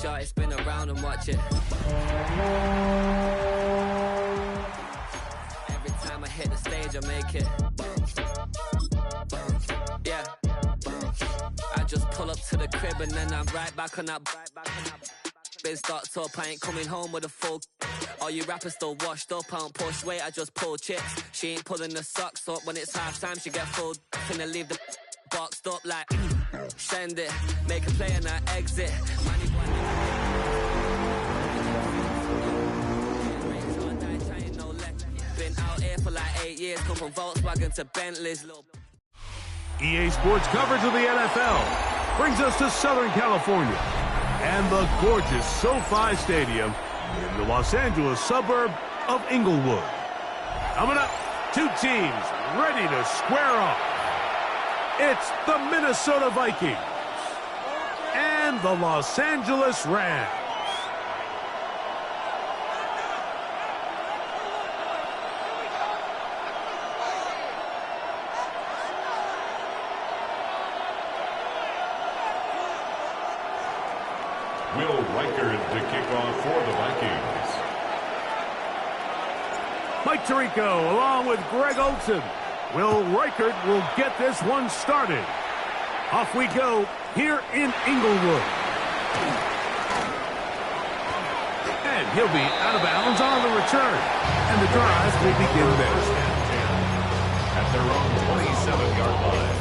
shot, spin around and watch it. Every time I hit the stage, I make it. Yeah. I just pull up to the crib and then I'm right back on that. Been stocked up, I ain't coming home with a full. All you rappers still washed up, I don't push weight, I just pull chips. She ain't pulling the socks up, when it's half time she get full. Finna leave the boxed up like send it, make a play and I exit. Been out here for like 8 years, come from Volkswagen to Bentleys. EA Sports coverage of the NFL brings us to Southern California and the gorgeous SoFi Stadium in the Los Angeles suburb of Inglewood. Coming up, two teams ready to square off. It's the Minnesota Vikings and the Los Angeles Rams. Will Reichard to kick off for the Vikings. Mike Tirico along with Greg Olson. Will Reichard will get this one started. Off we go here in Inglewood. And he'll be out of bounds on the return. And the drive will begin there. At their own 27-yard line.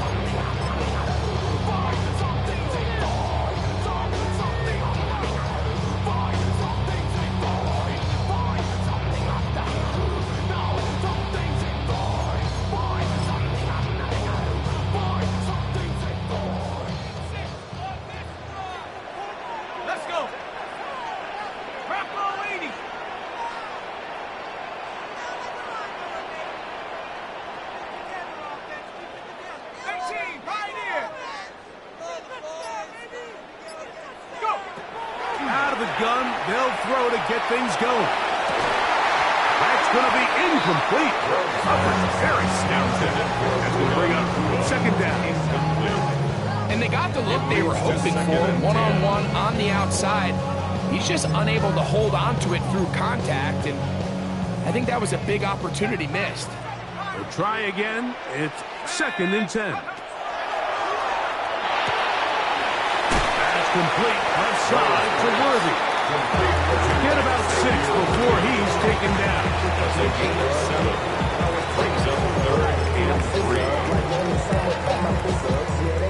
Gun, they'll throw to get things going. That's going to be incomplete. Coverage very snouted. That's going to bring up second down. And they got the look they were hoping for, one-on-one on the outside. He's just unable to hold on to it through contact, and I think that was a big opportunity missed. We'll try again. It's 2nd and 10. That's complete. Outside to Worthy. Get about 6 before he's taken down. That's a gain of 7. Brings up 3rd and 3.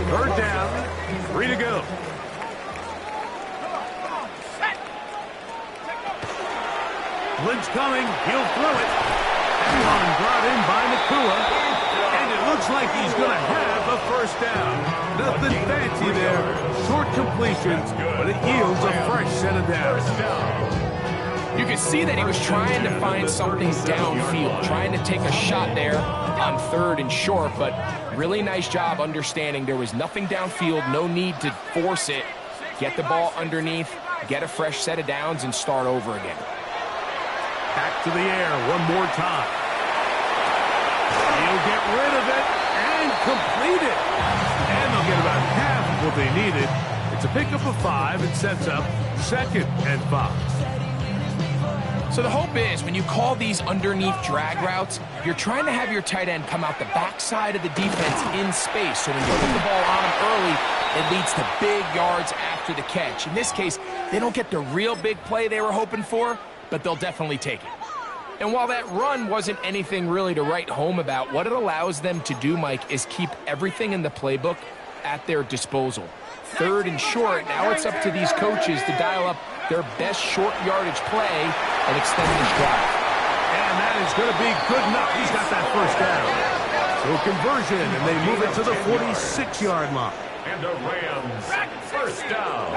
3rd down. 3 to go. Blitz coming. He'll throw it. And one brought in by Nakua. And it looks like he's going to have a 1st down. Nothing fancy there. Short completion, but it yields a fresh set of downs. You can see that he was trying to find something downfield, trying to take a shot there on 3rd and short, but really nice job understanding there was nothing downfield, no need to force it. Get the ball underneath, get a fresh set of downs, and start over again. Back to the air one more time. He'll get rid of it and complete it. And they'll get about half of what they needed. It's a pickup of 5 and sets up 2nd and 5. So the hope is when you call these underneath drag routes, you're trying to have your tight end come out the backside of the defense in space. So when you put the ball on him early, it leads to big yards after the catch. In this case, they don't get the real big play they were hoping for, but they'll definitely take it. And while that run wasn't anything really to write home about, what it allows them to do, Mike, is keep everything in the playbook at their disposal. 3rd and short, now it's up to these coaches to dial up their best short yardage play and extend this drive. And that is going to be good enough. He's got that 1st down. So conversion, and they move it to the 46-yard line. And the Rams, 1st down.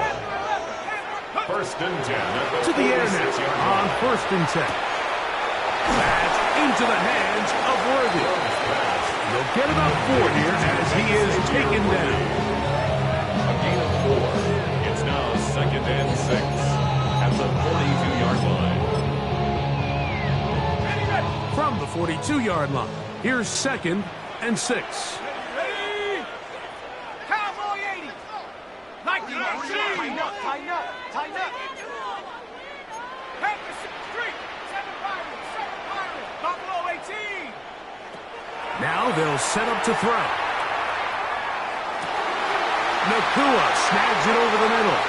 1st and 10. To the air now on 1st and 10. That's into the hands of Worthy. They'll get about 4 here as he is taken down. A gain of 4. It's now 2nd and 6 at the 42-yard line. From the 42-yard line, here's 2nd and 6. Cowboy 80. Like the tighten up, tighten up, tighten up. they'll set up to throw. Nakua snags it over the middle.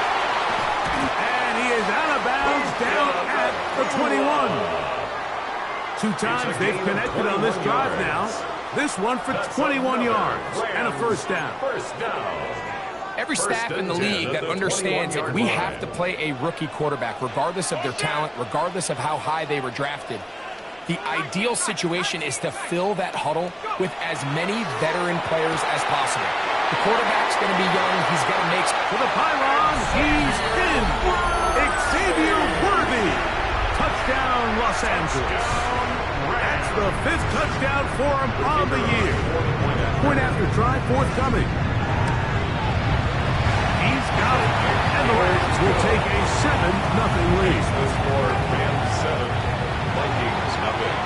And he is out of bounds down at the 21. 2 times they've connected on this drive now. This one for 21 yards and a first down. Every staff in the league that understands that we have to play a rookie quarterback, regardless of their talent, regardless of how high they were drafted. The ideal situation is to fill that huddle with as many veteran players as possible. The quarterback's going to be young. He's going to make... To the pylon, he's in. Xavier Worthy. Touchdown, Los Angeles. That's the 5th touchdown for him on the year. Point after try, forthcoming. He's got it. And the Rams will take a 7-0 lead. The score, Rams 7, Vikings nothing.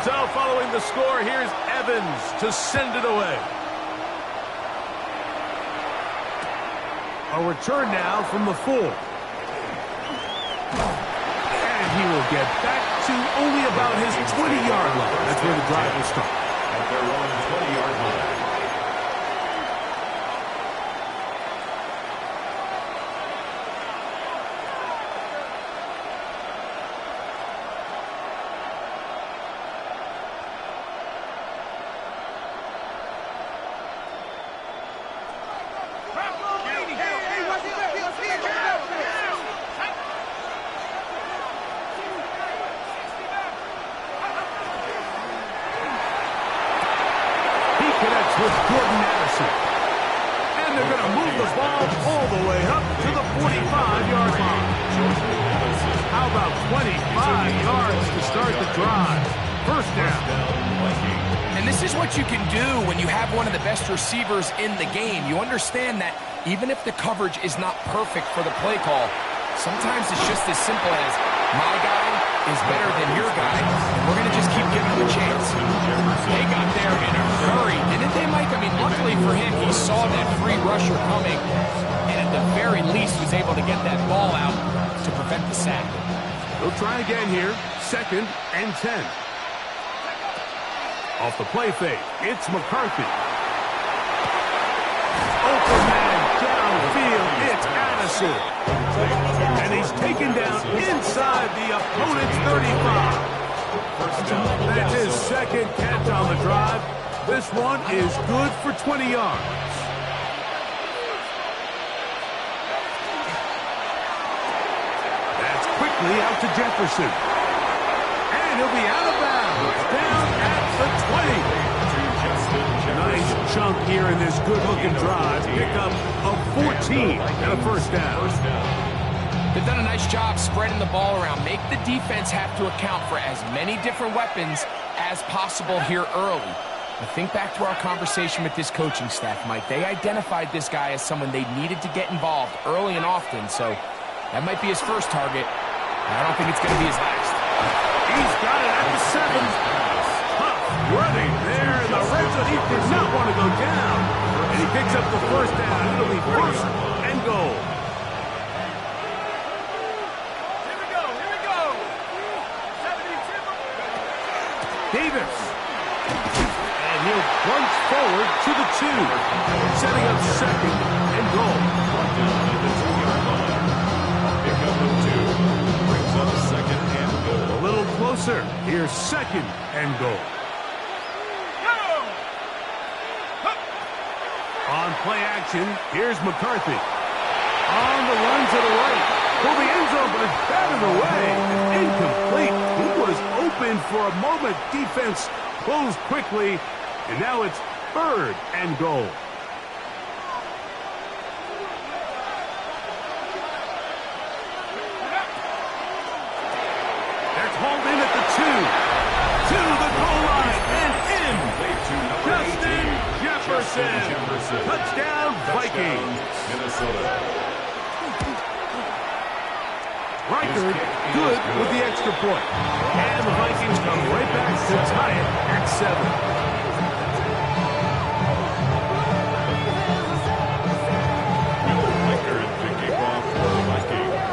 So following the score, here's Evans to send it away. A return now from the 4. And he will get back to only about his 20-yard line. That's where the drive will start. At their own 20-yard line. With Jordan Addison. And they're going to move the ball all the way up to the 45-yard line. How about 25 yards to start the drive? First down. And this is what you can do when you have one of the best receivers in the game. You understand that even if the coverage is not perfect for the play call, sometimes it's just as simple as my guy is better than your guy, and we're going to just keep giving him a chance. They got there in a hurry, didn't they, Mike? I mean, luckily for him, he saw that free rusher coming, and at the very least was able to get that ball out to prevent the sack. They'll try again here. 2nd and 10. Off the play fake, it's McCarthy. Open man downfield, it's Addison. And he's taken down inside the opponent's 35. That's his 2nd catch on the drive. This one is good for 20 yards. That's quickly out to Jefferson. And he'll be out of bounds. Down at the 20. Nice chunk here in this good-looking drive. Pick up of 14 and a first down. They've done a nice job spreading the ball around. Make the defense have to account for as many different weapons as possible here early. Now think back to our conversation with this coaching staff, Mike. They identified this guy as someone they needed to get involved early and often, so that might be his first target. I don't think it's going to be his last. He's got it at the 7. Tough running there in the red zone. He did not want to go down. And he picks up the first down. It'll be 1st and goal. Davis. And he'll plunge forward to the 2. Setting up 2nd and goal. Pick up of 2. Brings up 2nd and goal. A little closer. Here's 2nd and goal. On play action, here's McCarthy. On the run to the right. For the end zone, but it's batted away. Incomplete. He was open for a moment. Defense closed quickly. And now it's 3rd and goal. That's hauled in at the 2. To the goal line and in. Justin Jefferson. Touchdown, Vikings. Minnesota. Reichard good with the extra point. And the Vikings come right back to tie it at 7.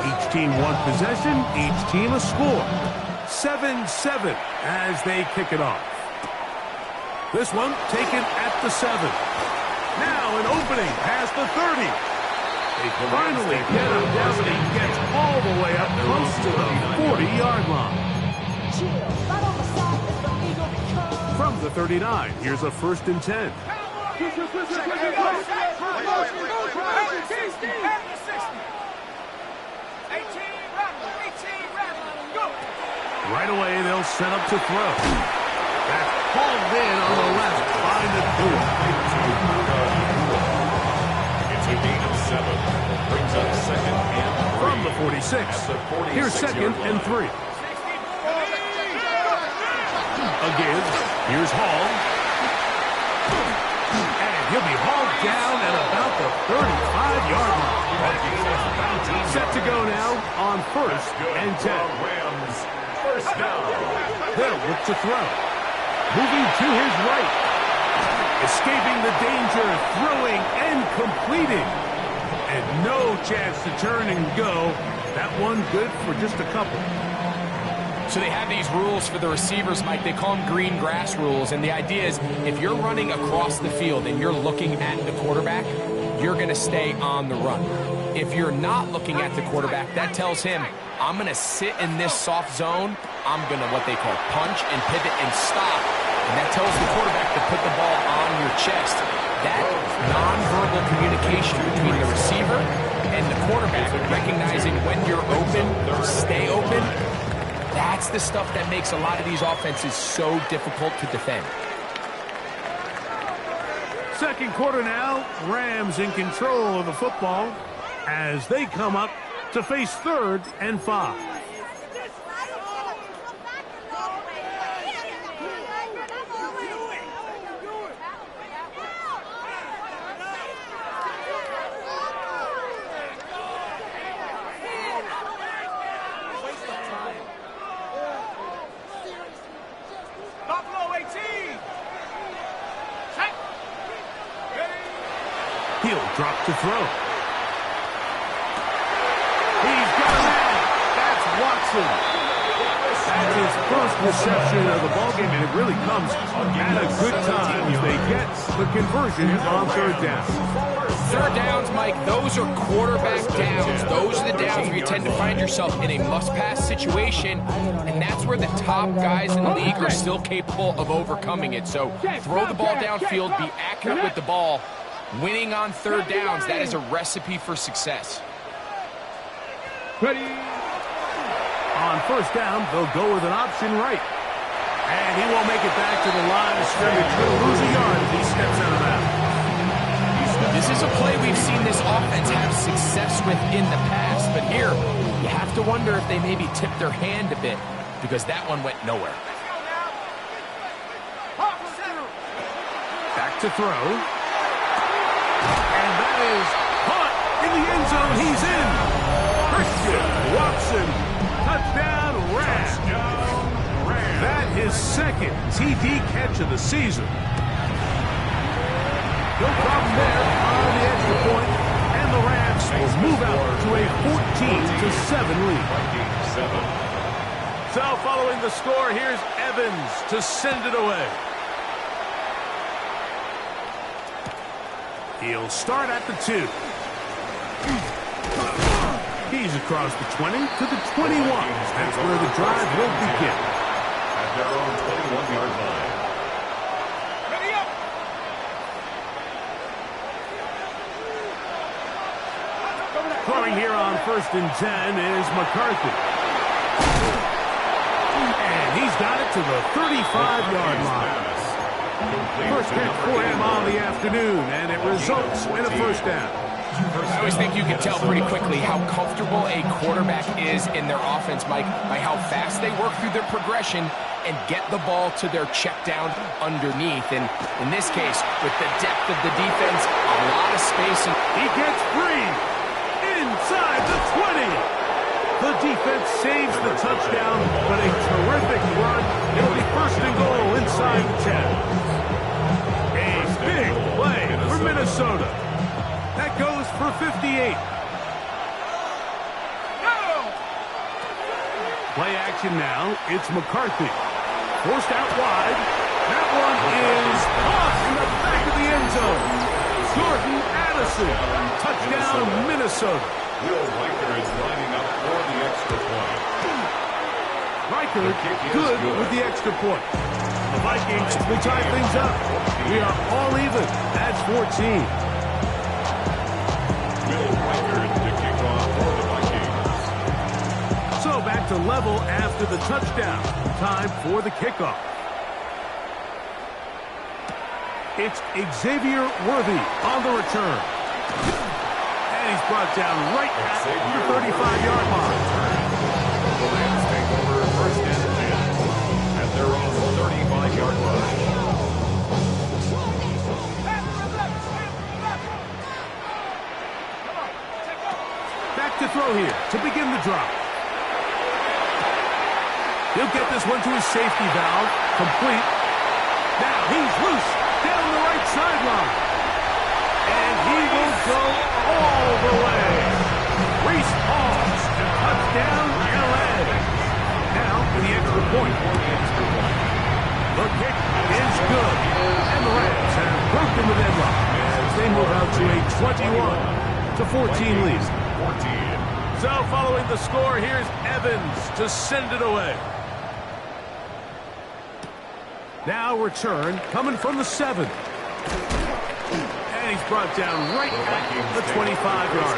Each team one possession, each team a score. 7-7 as they kick it off. This one taken at the 7. Now an opening past the 30. They finally get him down, and he gets all the way up close to the 40-yard line. From the 39, here's a 1st and 10. Right away, they'll set up to throw. That's hauled in on the left by the Nakua. It's a gain of 7. Brings up 2nd and 3. From the 46. Here's 2nd and 3. Again, here's Hall. And he'll be hauled down at about the 35-yard line. Set to go now on 1st and 10. Rams. First down. They'll look to throw. Moving to his right. Escaping the danger, throwing and completing. And no chance to turn and go. That one good for just a couple. So they have these rules for the receivers, Mike. They call them green grass rules. And the idea is if you're running across the field and you're looking at the quarterback, you're going to stay on the run. If you're not looking at the quarterback, that tells him, I'm going to sit in this soft zone. I'm going to what they call punch and pivot and stop. And that tells the quarterback to put the ball on your chest. That nonverbal communication between the receiver and the quarterback, recognizing when you're open, stay open, that's the stuff that makes a lot of these offenses so difficult to defend. Second quarter now, Rams in control of the football as they come up to face 3rd and 5. He'll drop to throw. He's got a man. That's Watson. That's his first reception of the ballgame, and it really comes at a good time as they get the conversion on 3rd down. 3rd downs, Mike, those are quarterback downs. Those are the downs where you tend to find yourself in a must-pass situation, and that's where the top guys in the league are still capable of overcoming it. So throw the ball downfield, be accurate with the ball. Winning on 3rd downs, that is a recipe for success. Ready. On 1st down, they'll go with an option right. And he won't make it back to the line of scrimmage. He'll lose a yard as he steps out of bounds. This is a play we've seen this offense have success with in the past, but here you have to wonder if they maybe tipped their hand a bit because that one went nowhere. Back to throw. And that is caught in the end zone. He's in. Christian Watson, touchdown Rams. That is 2nd TD catch of the season. No problem there on the extra point, and the Rams will move out to a 14-7 lead. So following the score, here's Evans to send it away. He'll start at the 2. He's across the 20 to the 21. That's where the drive will begin. At their own 21-yard line. Ready up! Throwing here on 1st and 10 is McCarthy. And he's got it to the 35-yard line. First catch for him on the afternoon, and it results in a 1st down. I always think you can tell pretty quickly how comfortable a quarterback is in their offense, Mike, by how fast they work through their progression and get the ball to their check down underneath. And in this case, with the depth of the defense, a lot of space. He gets free inside the 20. The defense saves the touchdown, but a terrific run. It'll be 1st and goal inside the 10. A big play for Minnesota. That goes for 58. Play action now. It's McCarthy. Forced out wide. That one is off in the back of the end zone. Jordan Addison, touchdown, Minnesota. Will Riker is lining up for the extra point. Riker good with the extra point. The Vikings will tie things up. We are all even at 14. Will Riker to kick off for the Vikings. So back to level after the touchdown. Time for the kickoff. It's Xavier Worthy on the return. And he's brought down right at the 35-yard line. The Rams take over first and 10 at their own 35-yard line. Back to throw here to begin the drop. He'll get this one to his safety valve. Complete. Now he's loose down the right sideline. And he will go all the way. Reese Hall, touchdown, LA. Now for the extra point. The kick is good. And the Rams have broken the deadlock as they move out to a 21-14 lead. So following the score, here's Evans to send it away. Now return coming from the 7. And he's brought down right at the 25-yard line.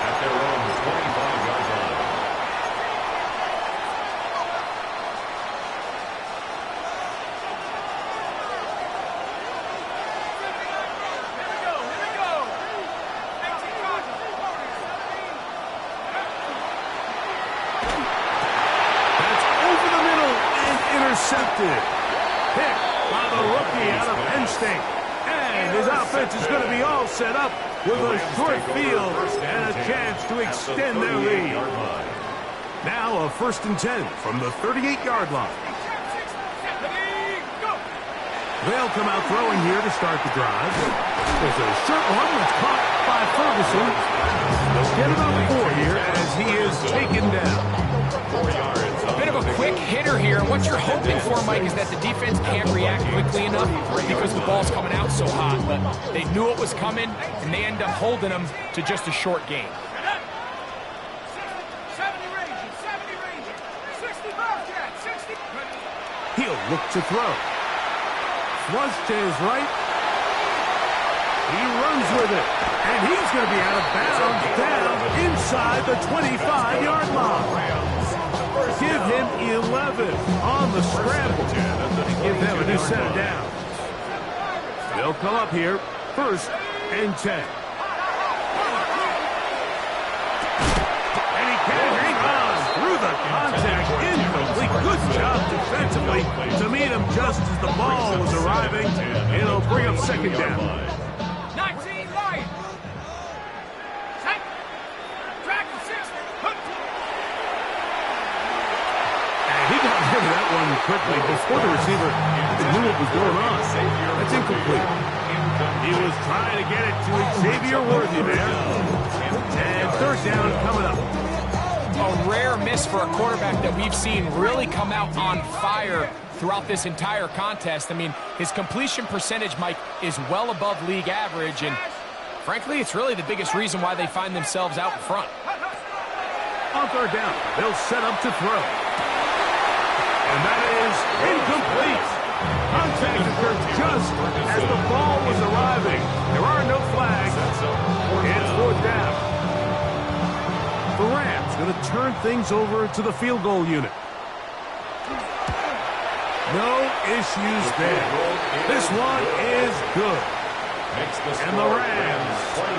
At their own 25-yard line. That's over the middle and intercepted. Picked by the rookie out of Penn State. And his offense is going to be all set up with a short field and a chance to extend their lead. Now a 1st and 10 from the 38-yard line. They'll come out throwing here to start the drive. There's a short one that's caught by Ferguson. They'll get it on 4 here as he is taken down. 4 yards. A bit of a quick hitter here. And what you're hoping for, Mike, is that the defense can't react quickly enough because the ball's coming out so hot. But they knew it was coming, and they end up holding them to just a short gain. 70 range, 65, 60. He'll look to throw. Flush to his right. He runs with it. And he's going to be out of bounds down inside the 25-yard line. Give him 11 on the scramble. And give them a new set of downs. They'll come up here. 1st and 10. And he can't hang on through the contact. Incomplete. Good job defensively to meet him just as the ball was arriving. It'll bring up 2nd down. 19 line. Set. Track 60. And he got rid of that one quickly before the receiver knew what was going on. That's incomplete. He was trying to get it to Xavier Worthy there. And 3rd down coming up. A rare miss for a quarterback that we've seen really come out on fire throughout this entire contest. I mean, his completion percentage, Mike, is well above league average, and frankly, it's really the biggest reason why they find themselves out in front. On 3rd down, they'll set up to throw. And that is incomplete. Contact occurred just as the ball was arriving. There are no flags. It's 4th down. The Rams going to turn things over to the field goal unit. No issues there. This one is good. And the Rams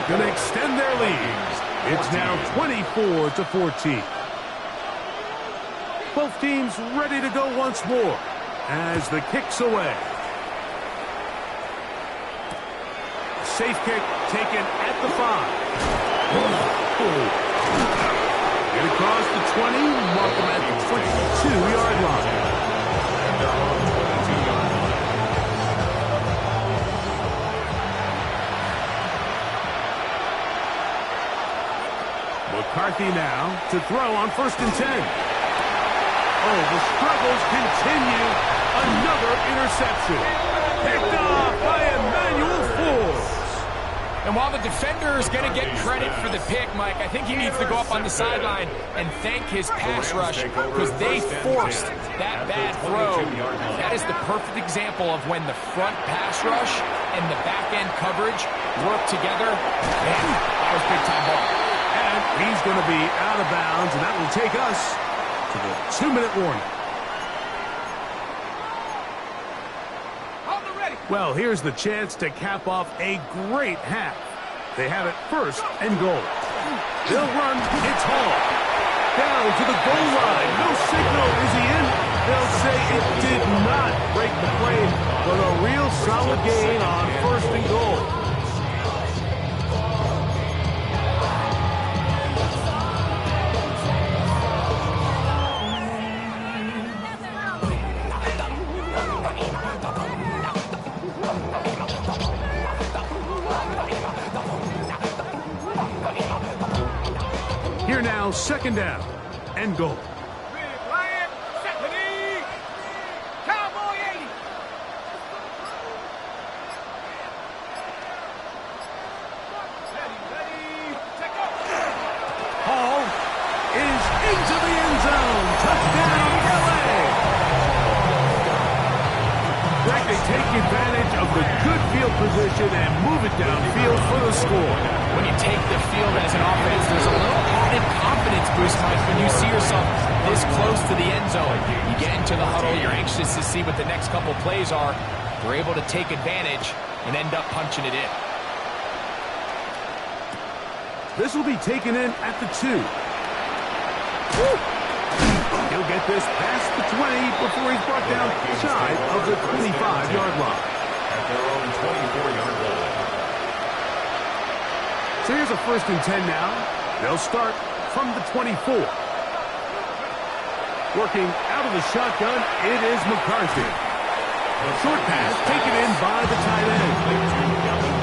going to extend their lead. It's now 24-14. Both teams ready to go once more as the kick's away. Safe kick taken at the 5. Get across the 20, mark him at the 22-yard line. McCarthy now to throw on 1st and 10. Oh, the struggles continue Another interception. Picked off by Emmanuel Forbes. And while the defender is going to get credit for the pick, Mike, I think he needs to go up on the sideline and thank his pass rush because they forced that bad throw. That is the perfect example of when the front pass rush and the back-end coverage work together. Man, that was big-time ball. And he's going to be out of bounds, and that will take us to the 2-minute warning. Well, here's the chance to cap off a great half. They have it first and goal. They'll run. It's Hall. Down to the goal line. No signal. Is he in? They'll say it did not break the play, but a real solid gain on first and goal. Here now, second down and goal. Hall is into the end zone. Touchdown, LA. Greg, they take advantage of the good field position and move it downfield for the score. When you take the field as an offense, there's a little added confidence boost, Mike, when you see yourself this close to the end zone. You get into the huddle, you're anxious to see what the next couple plays are. They're able to take advantage and end up punching it in. This will be taken in at the 2. Woo! He'll get this past the 20 before he's brought down shy of the 25-yard line. At their own 24-yard line. So here's a 1st and 10 now. They'll start from the 24. Working out of the shotgun, it is McCarthy. Short pass taken in by the tight end.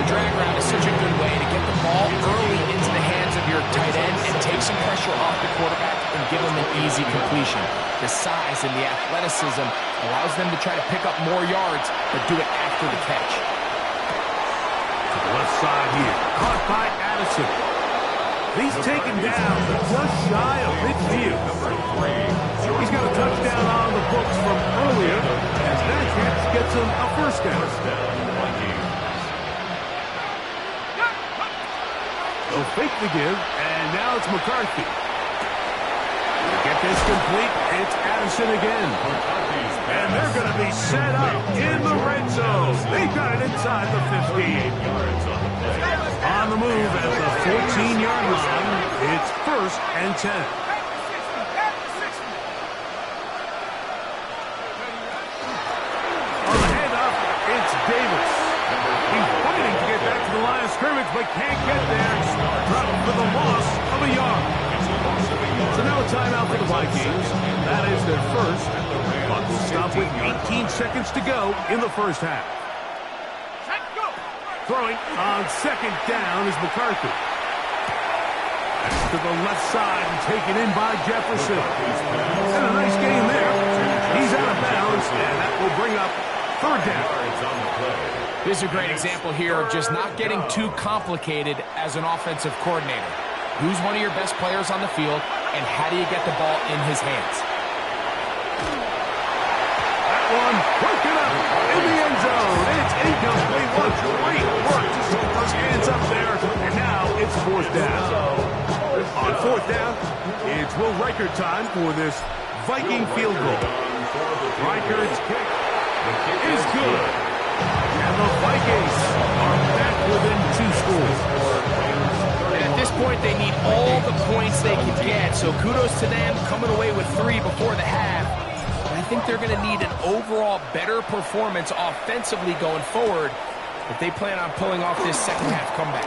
The drag route is such a good way to get the ball early into the hands of your tight end and take some pressure off the quarterback and give him an easy completion. The size and the athleticism allows them to try to pick up more yards, but do it after the catch. To the left side here, caught by Addison. He's taken down just shy of midfield. He's got a touchdown on the books from earlier, as that catch gets him a first down. They'll fake the give, and now it's McCarthy. To get this complete, it's Addison again. And they're going to be set up in the red zone. They've got it inside the 15. On the move at the 14-yard line, it's 1st and 10. Davis. He's fighting to get back to the line of scrimmage, but can't get there. Dropped for the loss of a yard. So now a timeout for the Vikings. That is their first. But will stop with 18 seconds to go in the first half. Throwing on second down is McCarthy. That's to the left side and taken in by Jefferson. And a nice game there. He's out of bounds, and that will bring up third down. This is a great example here of just not getting too complicated as an offensive coordinator. Who's one of your best players on the field, and how do you get the ball in his hands? That one broken up in the end zone. It's incomplete. What great work to set those hands up there. And now it's 4th down. On 4th down, it's Will Reichert time for this Viking field goal. Reichert's kick is good. And the Vikings are back within 2 scores. And at this point, they need all the points they can get. So kudos to them coming away with 3 before the half. But I think they're going to need an overall better performance offensively going forward if they plan on pulling off this second half comeback.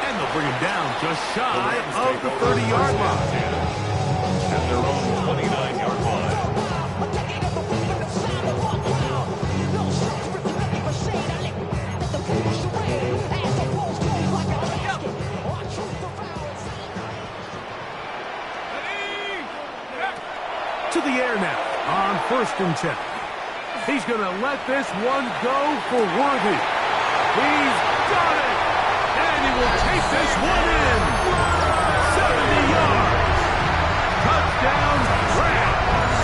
And they'll bring him down just shy of the 30-yard line. At their own 29-yard line. To to the air now on 1st and 10. He's going to let this one go for Worthy. He's got it! And he will take this one in. 70 yards. Touchdown, Rams.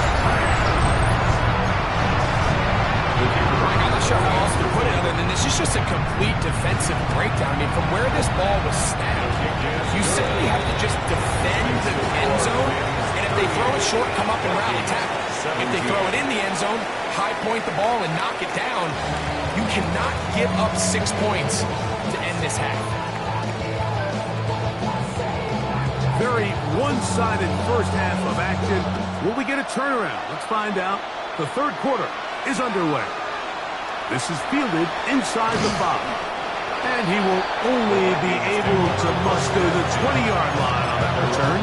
I'm not sure how else to put it other than this is just a complete defensive breakdown. I mean, from where this ball was snapped, you simply have to just defend the end zone, and if they throw it short, come up and rally tackle. If they throw it in the end zone, high point the ball and knock it down. You cannot give up 6 points to end this half. Very one-sided first half of action. Will we get a turnaround? Let's find out. The third quarter is underway. This is fielded inside the 5. And he will only be able to muster the 20-yard line on that return.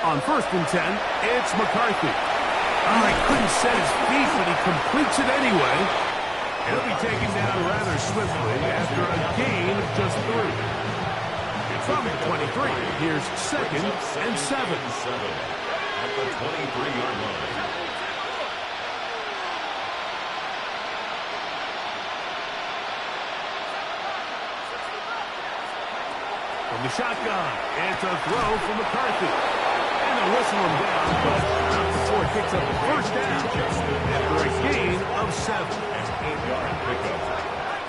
On 1st and 10, it's McCarthy. Oh, he couldn't set his feet, but he completes it anyway. He'll be taken down rather swiftly after a gain of just 3. From the 23, here's 2nd and 7. At the 23-yard line. From the shotgun, it's a throw from McCarthy. And they'll whistle him down, but not before it kicks up the first down after a gain of 7. An 8-yard pickup.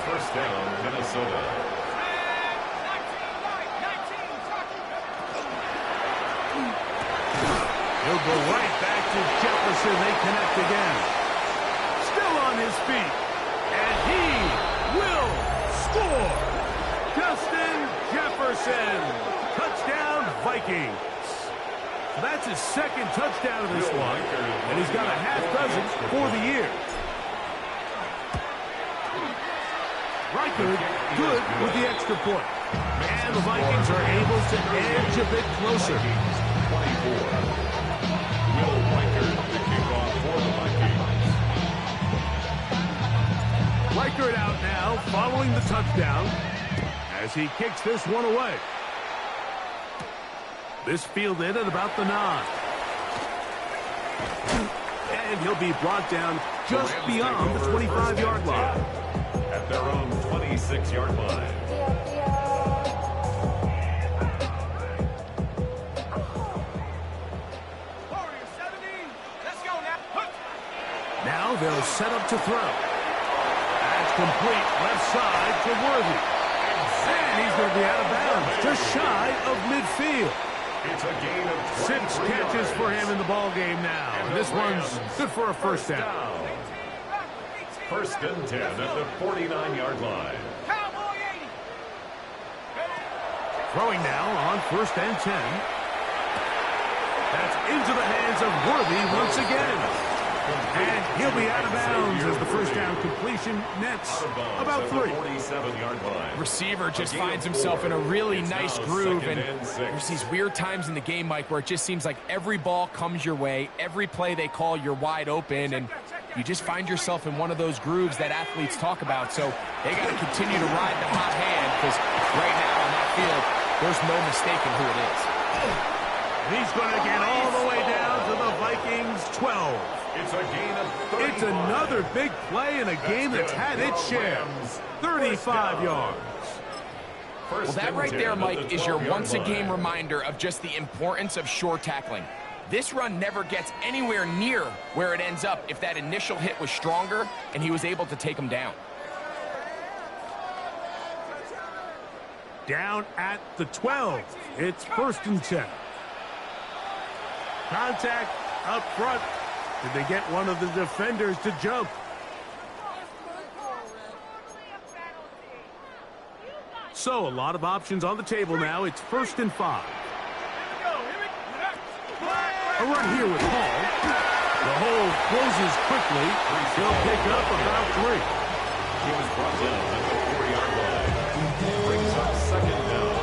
First down, Minnesota. He'll go right back to Jefferson. They connect again. Still on his feet. And he will score. Justin Jefferson. Touchdown, Vikings. That's his 2nd touchdown of this one, and he's got a half dozen for the year. Reichard good with the extra point. And the Vikings are able to edge a bit closer. 24. Will Reichard the kickoff for the Vikings. Reichard out now following the touchdown as he kicks this one away. This fielded at about the 9. And he'll be brought down just beyond the 25-yard line. At their own 26-yard line. Now they'll set up to throw. That's complete left side to Worthy. And he's going to be out of bounds, just shy of midfield. It's a gain of 6 catches for him in the ball game now. And this one's good for a first down. 1st and 10 at the 49-yard line. Throwing now on 1st and 10. That's into the hands of Worthy once again. And he'll be out of bounds as the first down completion nets about 3. 47-yard line. Receiver just finds himself in a really nice groove, and there's these weird times in the game, Mike, where it just seems like every ball comes your way, every play they call, you're wide open, and you just find yourself in one of those grooves that athletes talk about. So they got to continue to ride the hot hand, because right now on that field, there's no mistaking who it is. He's going to get all the way down to the Vikings 12. It's a gain of 35. It's another big play in a game that's had its share. 35 yards. Well, that right there, Mike, is your once-a-game reminder of just the importance of short tackling. This run never gets anywhere near where it ends up if that initial hit was stronger and he was able to take him down. Down at the 12. It's 1st and 10. Contact up front. Did they get one of the defenders to jump? So a lot of options on the table now. It's 1st and 5. A run here with Hall. The hole closes quickly. He'll pick up about 3. He was brought down at the 4-yard line. Brings up 2nd down.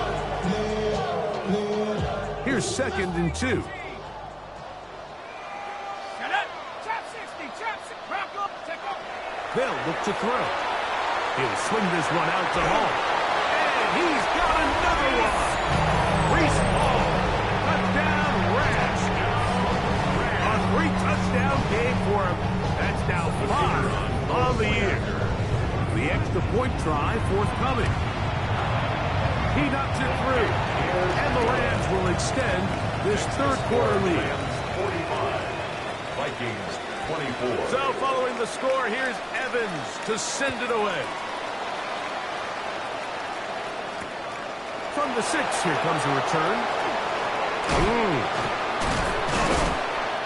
Here's 2nd and 2. They'll look to throw. He'll swing this one out to home. And he's got another one. Reese Hall. Touchdown, Rams. A 3-touchdown game for him. That's now 5 on the year. The extra point try forthcoming. He knocks it through. And the Rams will extend this third quarter lead. 45. Vikings 24. So following the score, here's Evans to send it away. From the 6, here comes a return.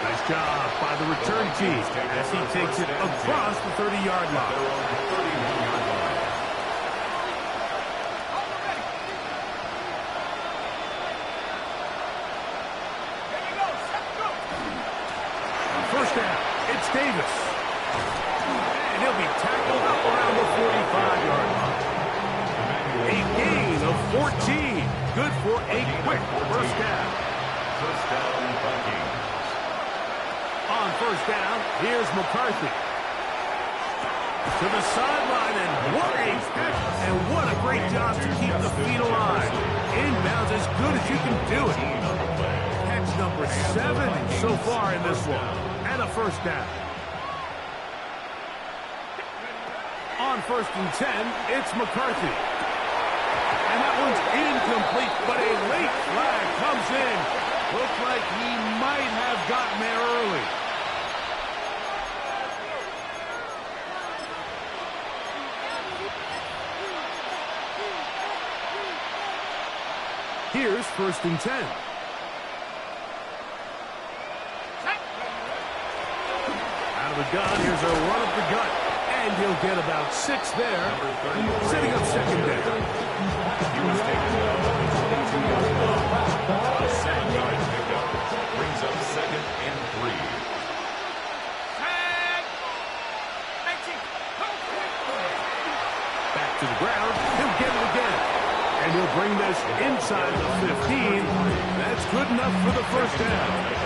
Nice job by the return team as he takes it across the 30-yard line. First down, it's Davis. And he'll be tackled up around the 45-yard line. A gain of 14. Good for a quick first down. First down, Vikings. On first down, here's McCarthy. To the sideline, and what a catch. And what a great job to keep the feet alive. Inbounds as good as you can do it. Catch number 7 so far in this one. And a first down. On first and 10, it's McCarthy. And that one's incomplete, but a late flag comes in. Looks like he might have gotten there early. Here's first and 10. Out of the gun, here's a run up the gut. And he'll get about 6 there, setting up second down. He was taken down on the 22-yard line. A 7-yard pickup brings up second and 3. Back to the ground. He'll get it again. And he'll bring this inside the 15. That's good enough for the first down.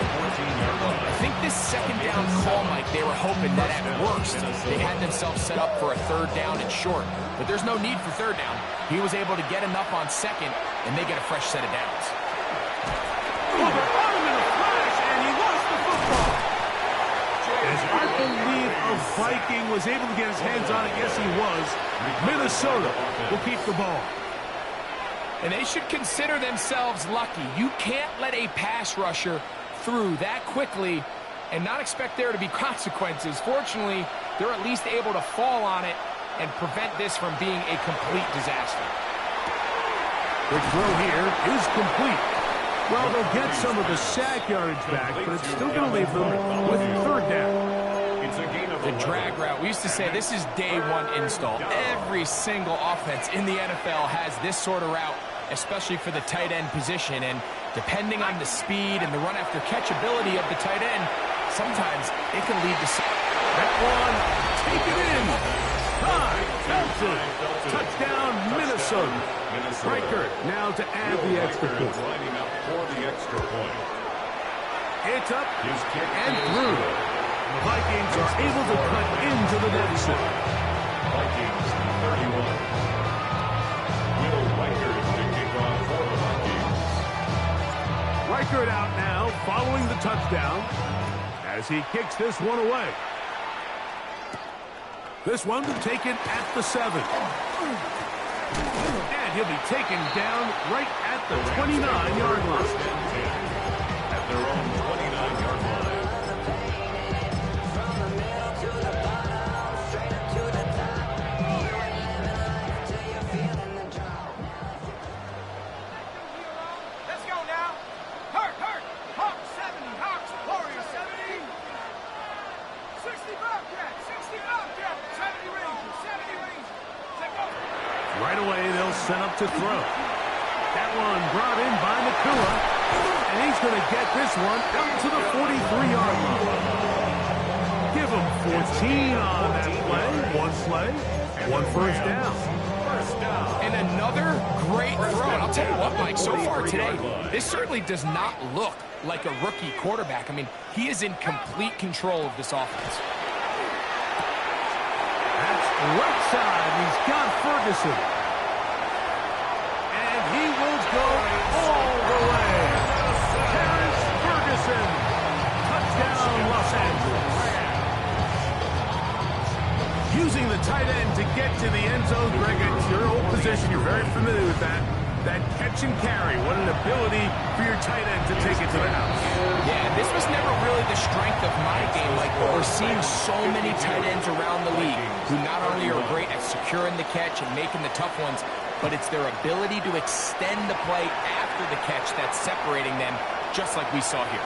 I think this second down call, Mike, they were hoping that at worst they had themselves set up for a third down and short. But there's no need for third down. He was able to get enough on second, and they get a fresh set of downs. Oh, they're on him in a flash, and he lost the football. As I believe a Viking was able to get his hands on it, yes he was, Minnesota will keep the ball. And they should consider themselves lucky. You can't let a pass rusher through that quickly and not expect there to be consequences. Fortunately, they're at least able to fall on it and prevent this from being a complete disaster. The throw here is complete. Well, they'll get some of the sack yardage back, but it's still going to leave them with third down. The drag route, we used to say this is day one install. Every single offense in the NFL has this sort of route, especially for the tight end position. And depending on the speed and the run after catch ability of the tight end, sometimes it can lead to... That one, take it in. Time, Felton. Touchdown, Minnesota. Riker now to add the extra point. Lining up for the extra point. It's up and through. The Vikings are able to cut into the deficit. Vikings 31. Will Riker to kick off for the Vikings. Riker out now following the touchdown as he kicks this one away. This one taken at the 7. And he'll be taken down right at the 29-yard line. At their own 29-yard line. Right away, they'll set up to throw. That one brought in by Nakua. And he's going to get this one out to the 43-yard line. Give him 14 on that play. One play, one first down. And another great throw. And I'll tell you what, Mike, so far today, this certainly does not look like a rookie quarterback. I mean, he is in complete control of this offense. Right side, he's got Ferguson. And he will go all the way. Terrence Ferguson. Touchdown, Los Angeles. Using the tight end to get to the end zone, Greg, it's your old position. You're very familiar with that. That catch and carry. What an ability for your tight end to take it to the house. Yeah, this was never really the strength of my game, Mike, but we're seeing so many tight ends around the league who not only are great at securing the catch and making the tough ones, but it's their ability to extend the play after the catch that's separating them, just like we saw here.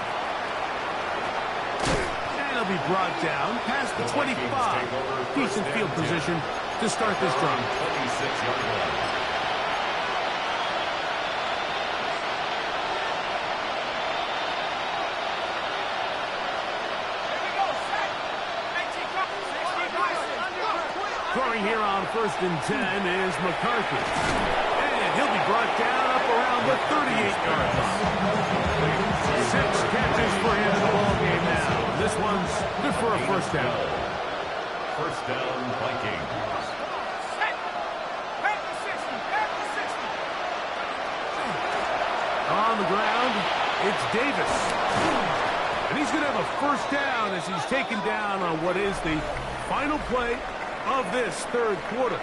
And he'll be brought down past the 25. Decent field position to start this drive. 26-yard line. Throwing here on 1st and 10 is McCarthy. And he'll be brought down up around the 38-yard line. 6 catches for him in the ballgame now. This one's good for a first down. First down, Vikings. On the ground, it's Davis. And he's going to have a first down as he's taken down on what is the final play of this third quarter.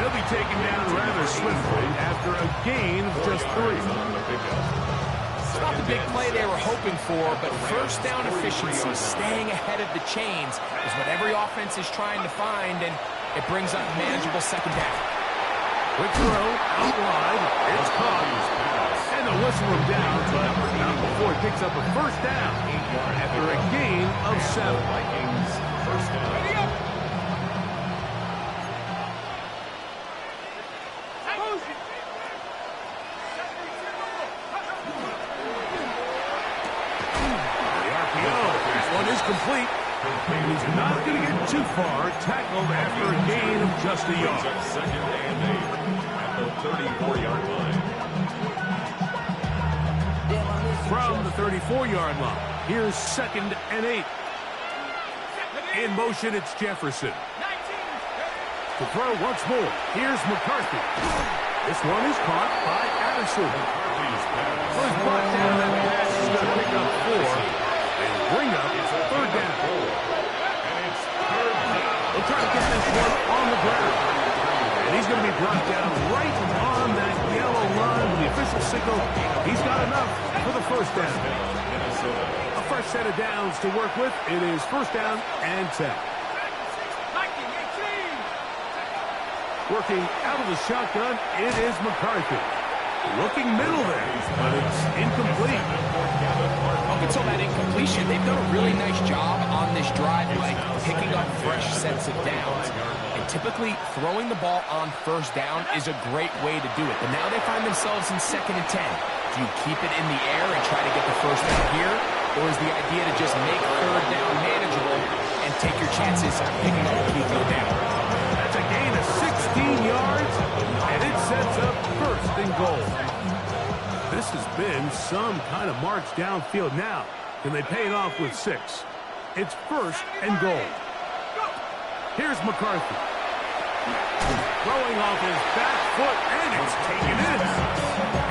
It'll be taken down rather swiftly after a gain of just 3. It's not the big play they were hoping for, but first down efficiency, staying ahead of the chains, is what every offense is trying to find, and it brings up a manageable second down. Quick throw, out wide, it's caught, and they'll whistle him down, but not before he picks up a first down after a gain of 7. Vikings, first down. Complete. He's not going to get too far. Tackled after a gain of just a yard. Second and 8 at the 34-yard line. From the 34-yard line, here's 2nd and 8. In motion, it's Jefferson. To throw once more, here's McCarthy. This one is caught by Addison. So he's brought down that pass. He's going to pick up 4. Bring up third down. They'll try to get this one on the ground. And he's going to be brought down right on that yellow line. The official signal, he's got enough for the first down. A fresh set of downs to work with. It is first down and 10. Working out of the shotgun, it is McCarthy. Looking middle there, but it's incomplete. Up until that incompletion, they've done a really nice job on this drive, like picking up fresh sets of downs. And typically, throwing the ball on first down is a great way to do it. But now they find themselves in 2nd and 10. Do you keep it in the air and try to get the first down here? Or is the idea to just make third down manageable and take your chances picking up a key third down? That's a gain of 16 yards, and it sets up 1st and goal. This has been some kind of march downfield. Now, can they pay it off with 6? It's 1st and goal. Here's McCarthy. Throwing off his back foot, and it's taken in.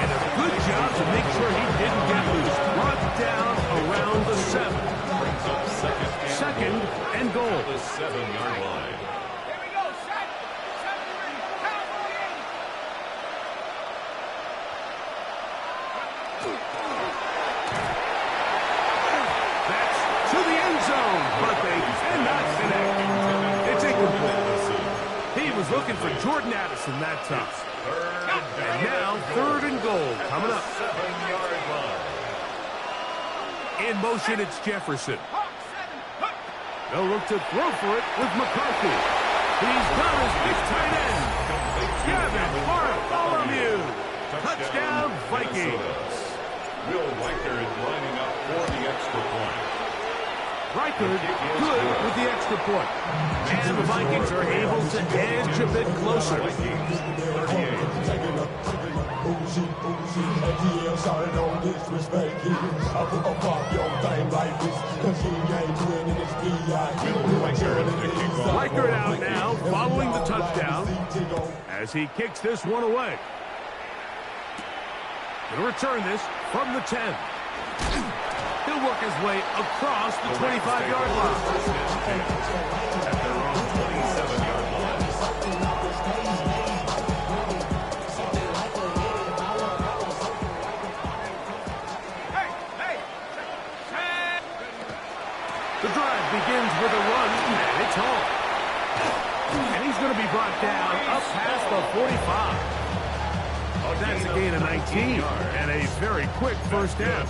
And a good job to make sure he didn't get loose. Brought down around the 7. Brings up second and goal. The 7-yard line. That's to the end zone, but they cannot connect. It's incomplete. He was looking for Jordan Addison that time. And now 3rd and goal coming up. 7-yard line. In motion, it's Jefferson. They'll look to throw for it with McCarthy. He's got his big tight end. Gavin Bartholomew. Touchdown, Vikings. Will Riker is lining up for the extra point. Riker good with the extra point. And the Vikings are able to edge a bit closer. Riker out now, following the touchdown, as he kicks this one away. He'll return this from the 10. He'll work his way across the 25-yard line. At their own 27-yard line. The drive begins with a run, and it's home. And he's going to be brought down up past the 45. That's a gain of 19 and a very quick first down.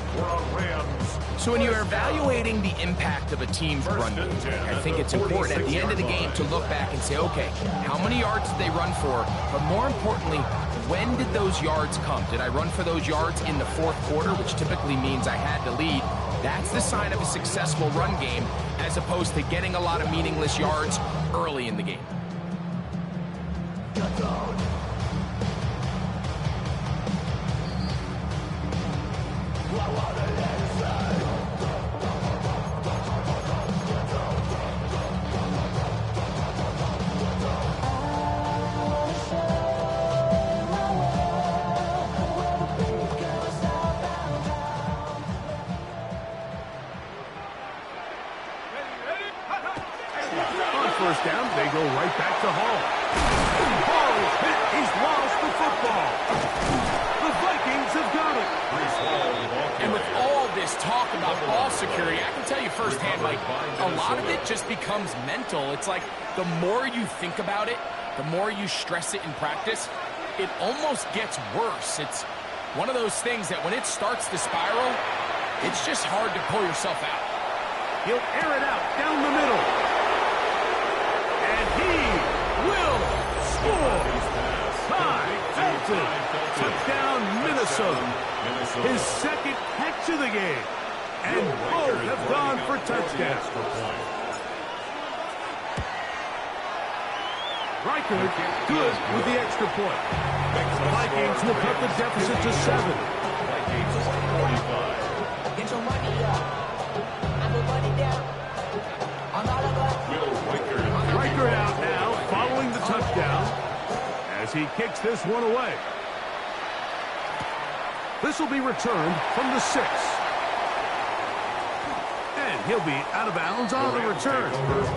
So when you're evaluating the impact of a team's run game, I think it's important at the end of the game to look back and say, okay, how many yards did they run for? But more importantly, when did those yards come? Did I run for those yards in the fourth quarter, which typically means I had to lead? That's the sign of a successful run game, as opposed to getting a lot of meaningless yards early in the game. First down, they go right back to Hall. Hall is hit. He's lost the football. The Vikings have got it. And with all this talk about ball security, I can tell you firsthand, Mike, a lot of it just becomes mental. It's like the more you think about it, the more you stress it in practice, it almost gets worse. It's one of those things that when it starts to spiral, it's just hard to pull yourself out. He'll air it out down the middle. He will score. Ty Felton. Touchdown, Minnesota. His second catch of the game. And both have gone for touchdowns. Riker good with the extra point. The Vikings will cut the deficit to 7. Get your money up. I put money down. I'm out of luck. Riker out now, following the touchdown, as he kicks this one away. This will be returned from the 6. And he'll be out of bounds on the return.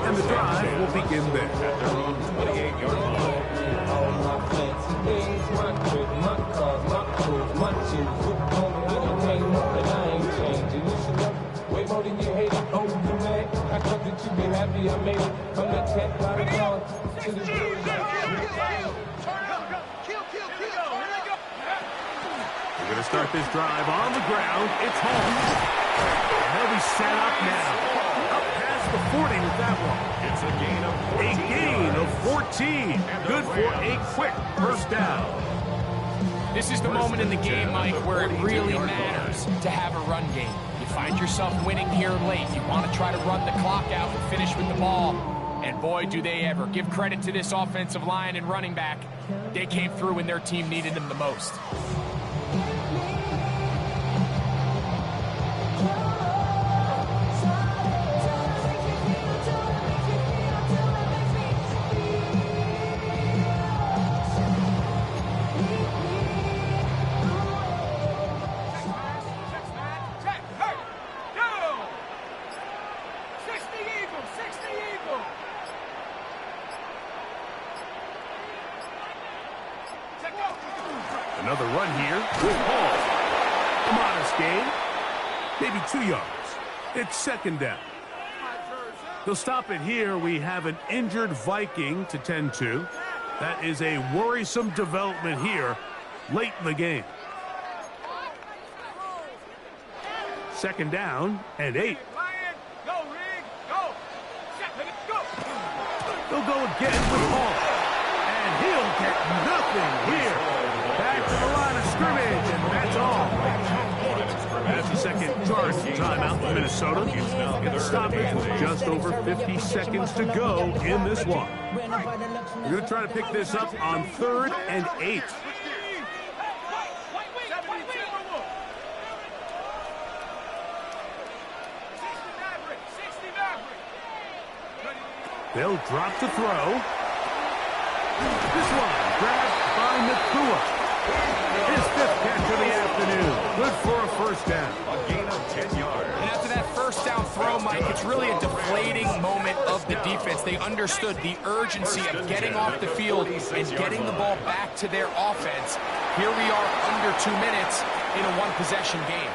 And the drive will begin there. At their own 28-yard line. All my fancy things, my crib, my cars, my clothes, my shoes. Look on me, entertain, but I ain't changing. You should know way more than you hate it. Oh, you mad? I thought that you be happy I made it. From the 10th by the car to the We're going to start this drive on the ground. It's home. And they'll be set up now. Up past the 40 with that one. It's a gain of 14. Good for a quick first down. This is the moment in the game, Mike, where it really matters to have a run game. You find yourself winning here late. You want to try to run the clock out and finish with the ball. And boy, do they ever. Give credit to this offensive line and running back. They came through when their team needed them the most. Another run here with Hall. A modest gain. Maybe 2 yards. It's second down. They'll stop it here. We have an injured Viking to tend to. That is a worrisome development here late in the game. Second down and 8. Go, Rig, go. They'll go again with Hall. And he'll get nothing here. Back to the line of scrimmage, and that's all. That's the second charge timeout for Minnesota. And the stoppage with just over 50 seconds to go in this one. We're going to try to pick this up on 3rd and 8. They'll drop to throw. This one grabbed by Nakua. His 5th catch of the afternoon. Good for a first down. A gain of 10 yards. And after that first down throw, Mike, it's really a deflating moment of the defense. They understood the urgency of getting off the field and getting the ball back to their offense. Here we are under 2 minutes in a one-possession game.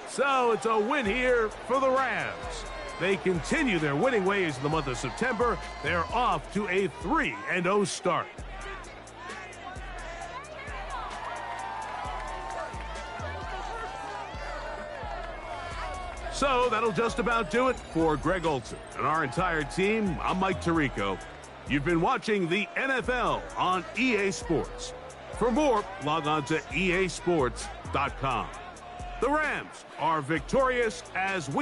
So it's a win here for the Rams. They continue their winning ways in the month of September. They're off to a 3-0 start. So that'll just about do it for Greg Olson and our entire team. I'm Mike Tirico. You've been watching the NFL on EA Sports. For more, log on to easports.com. The Rams are victorious as we